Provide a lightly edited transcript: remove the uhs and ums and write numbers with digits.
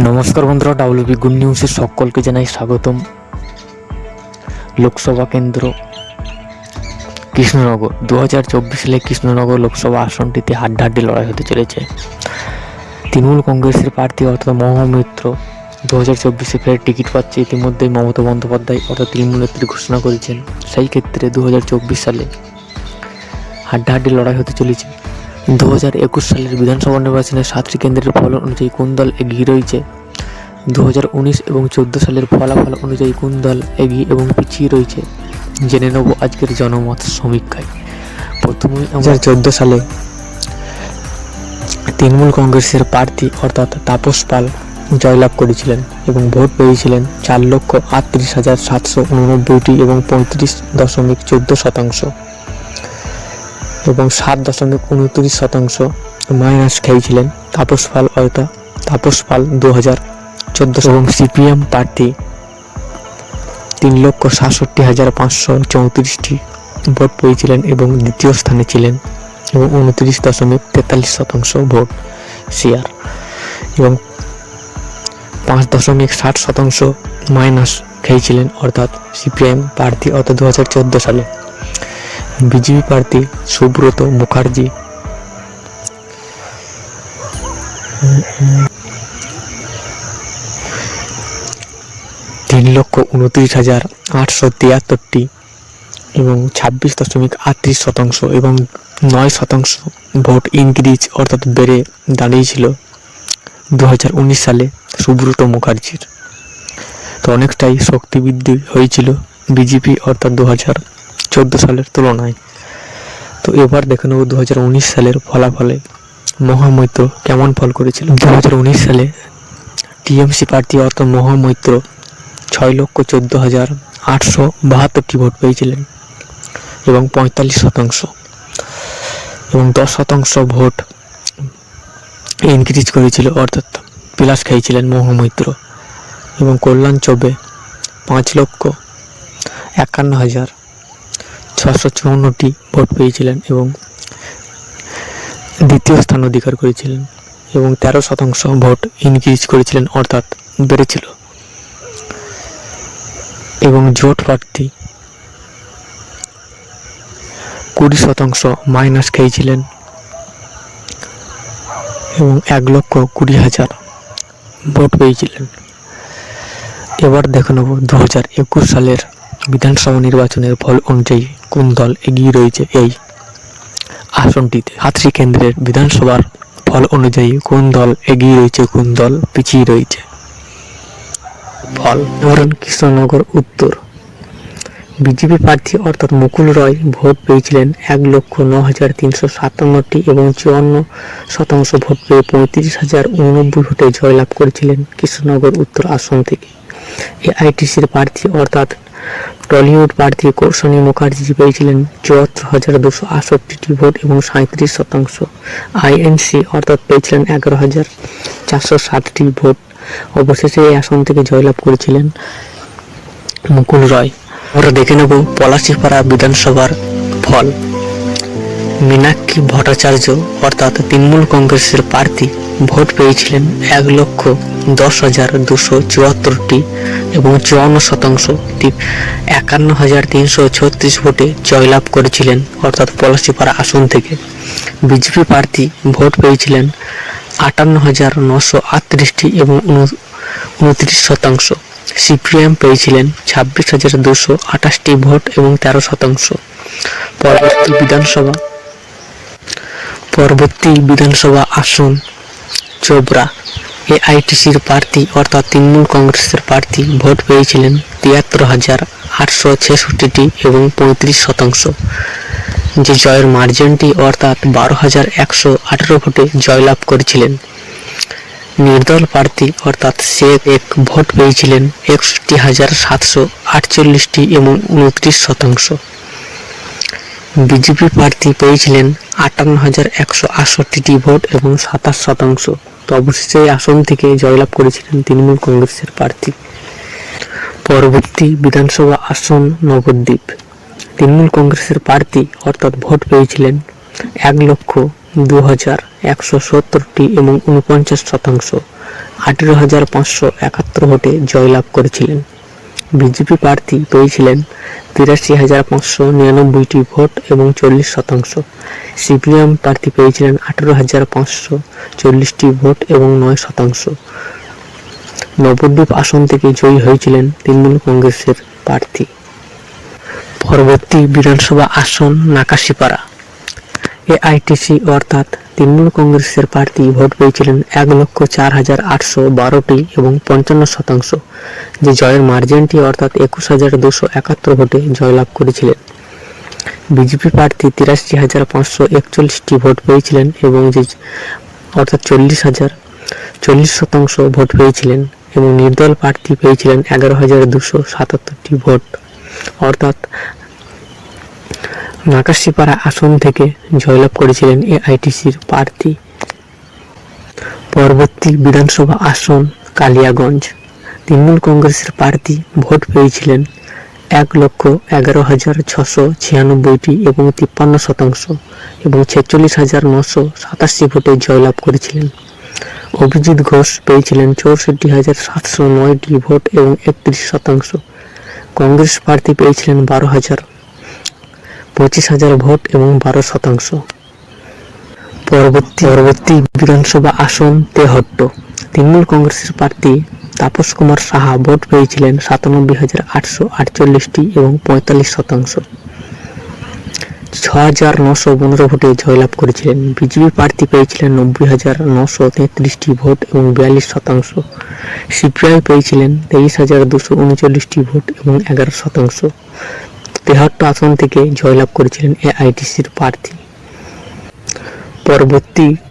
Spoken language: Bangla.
নমস্কার বন্ধুরা, ডাব্লিউবি গুড নিউজে সকলকে জানাই স্বাগতম। লোকসভা কেন্দ্র কৃষ্ণনগর 2024 সালে কৃষ্ণনগর লোকসভা আসনটিতে হাড্ডাহাড্ডি লড়াই হতে চলেছে। তৃণমূল কংগ্রেসের প্রার্থী অর্থাৎ মহুয়া মৈত্র 2024-এ ফের টিকিট পাচ্ছে। ইতিমধ্যেই মমতা বন্দ্যোপাধ্যায় অর্থাৎ তৃণমূল নেত্রী ঘোষণা করেছেন। সেই ক্ষেত্রে 2024 সালে হাড্ডাহাড্ডি লড়াই হতে চলেছে। 2021 সালের বিধানসভা নির্বাচনের 7টি কেন্দ্রের ফল অনুযায়ী কোন দল এগিয়ে রয়েছে, 2019 এবং 2014 সালের ফলাফল অনুযায়ী কোন দল এগিয়ে এবং পিছিয়ে রয়েছে, জেনে নেব আজকের জনমত সমীক্ষায়। প্রথমেই 2014 সালে তৃণমূল কংগ্রেসের প্রার্থী অর্থাৎ তাপস পাল জয়লাভ করেছিলেন এবং ভোট পেয়েছিলেন 4,38,789টি এবং 35.14% এবং 7.29% মাইনাস খেয়েছিলেন তাপস পাল অর্থাৎ তাপস পাল 2014। এবং সিপিএম প্রার্থী 3,67,534টি ভোট পেয়েছিলেন এবং দ্বিতীয় স্থানে ছিলেন এবং 29.43% ভোট শেয়ার এবং 5.60% মাইনাস খেয়েছিলেন অর্থাৎ সিপিএম প্রার্থী অর্থাৎ 2014 সালে। বিজেপি প্রার্থী সুব্রত মুখার্জি 3,29,873টি এবং 26.38% এবং 9% ভোট ইনক্রিজ অর্থাৎ বেড়ে দাঁড়িয়েছিল 2019 সালে সুব্রত মুখার্জির। তো অনেকটাই শক্তি বৃদ্ধি হয়েছিল বিজেপি অর্থাৎ 2014 সালের তুলনায়। তো এবার দেখে নেব 2019 সালের ফলাফলে মহুয়া মৈত্র কেমন ফল করেছিল। 2019 সালে টিএমসি প্রার্থী অর্থাৎ মহুয়া মৈত্র 6,14,872টি ভোট পেয়েছিলেন এবং 45% এবং 10% ভোট ইনক্রিজ করেছিল অর্থাৎ প্লাস খেয়েছিলেন মহুয়া মৈত্র। এবং কল্যাণ চৌবে 5,51,654টি ভোট পেয়েছিলেন এবং দ্বিতীয় স্থান অধিকার করেছিলেন এবং 13% ভোট ইনক্রিজ করেছিলেন অর্থাৎ বেড়েছিল। এবং জোট প্রার্থী 20% মাইনাস খেয়েছিলেন এবং 1,20,000 ভোট পেয়েছিলেন। এবার দেখে নেব 2021 সালের বিধানসভা নির্বাচনের ফল অনুযায়ী কোন দল এগিয়ে রয়েছে এই আসনটিতে। 7টি কেন্দ্রের বিধানসভার ফল অনুযায়ী কোন দল এগিয়ে রয়েছে, কোন দল পিছিয়ে রয়েছে। ফল ধরুন কৃষ্ণনগর উত্তর বিজেপি প্রার্থী অর্থাৎ মুকুল রয় ভোট পেয়েছিলেন 1,09,357টি এবং 54% ভোট পেয়ে 35,089 ভোটে জয়লাভ করেছিলেন কৃষ্ণনগর উত্তর আসন থেকে। এআইটিসির প্রার্থী অর্থাৎ টলিউড প্রার্থী কৌশানী মুখার্জি পেয়েছিলেন 74,268টি ভোট এবং 37%। আইএনসি অর্থাৎ পেয়েছিলেন 11,460টি ভোট। অবশেষে এই আসন থেকে জয়লাভ করেছিলেন মুকুল রয়। আমরা দেখে নেব পলাশীপাড়া বিধানসভার ফল। মীনাক্ষী ভট্টাচার্য অর্থাৎ তৃণমূল কংগ্রেসের প্রার্থী ভোট পেয়েছিলেন 1,10,274টি এবং 54% 51,336 ভোটে জয়লাভ করেছিলেন অর্থাৎ পলাশীপাড়া আসন থেকে। বিজেপি প্রার্থী ভোট পেয়েছিলেন 58,938টি এবং 29%। সিপিএম পেয়েছিলেন 26,228টি ভোট এবং 13%। পরবর্তী বিধানসভা আসন চোপড়া এআইটিসির প্রার্থী অর্থাৎ তৃণমূল কংগ্রেসের প্রার্থী ভোট পেয়েছিলেন 73,866টি এবং 35%। যে জয়ের মার্জিনটি অর্থাৎ 12,118 ভোটে জয়লাভ করেছিলেন। নির্দল প্রার্থী অর্থাৎ শেখ এক ভোট পেয়েছিলেন 61,748টি এবং 29%। বিজেপি প্রার্থী পেয়েছিলেন 58,168টি ভোট এবং 27%। তো অবশেষে এই আসন থেকে জয়লাভ করেছিলেন তৃণমূল কংগ্রেসের প্রার্থী। পরবর্তী বিধানসভা আসন নবদ্বীপ তৃণমূল কংগ্রেসের প্রার্থী অর্থাৎ ভোট পেয়েছিলেন 1,02,170টি এবং 49%। 18,571 ভোটে জয়লাভ করেছিলেন। বিজেপি প্রার্থী পেয়েছিলেন 83,599টি ভোট এবং 40%। সিপিএম প্রার্থী পেয়েছিলেন 18,540টি ভোট এবং 9%। নবদ্বীপ আসন থেকে জয়ী হয়েছিলেন তৃণমূল কংগ্রেসের প্রার্থী। পরবর্তী বিধানসভা আসন নাকাশিপাড়া। এআইটিসি অর্থাৎ তৃণমূল কংগ্রেসের প্রার্থী ভোট পেয়েছিলেন 1,04,812টি এবং 55%, যে জয়ের মার্জিনটি অর্থাৎ 21,271 ভোটে জয়লাভ করেছিলেন। বিজেপি প্রার্থী 83,541টি ভোট পেয়েছিলেন এবং যে অর্থাৎ 40% ভোট পেয়েছিলেন, এবং নির্দল প্রার্থী পেয়েছিলেন 11,277টি ভোট, অর্থাৎ নাকাশিপাড়া আসন থেকে জয়লাভ করেছিলেন এআইটিসির প্রার্থী। পরবর্তী বিধানসভা আসন কালিয়াগঞ্জ। তৃণমূল কংগ্রেসের প্রার্থী ভোট পেয়েছিলেন 1,11,696টি এবং 53%, এবং 46,987 ভোটে জয়লাভ করেছিলেন। অভিজিৎ ঘোষ পেয়েছিলেন 64,709টি ভোট এবং 31%। কংগ্রেস প্রার্থী পেয়েছিলেন 25,000 ভোট এবং 12%। পরবর্তী বিধানসভা আসন তেহট্ট। তৃণমূল কংগ্রেসের প্রার্থী তাপস কুমার সাহা ভোট পেয়েছিলেন 97,848টি এবং 45%। 6,915 ভোটে জয়লাভ করেছিলেন। বিজেপি প্রার্থী পেয়েছিলেন 90,933টি ভোট এবং 42%। সিপিআই পেয়েছিলেন 23,239টি ভোট এবং 11%। তেহট্ট আসন থেকে জয়লাভ করেছিলেন এআইটিসির প্রার্থী। পরবর্তী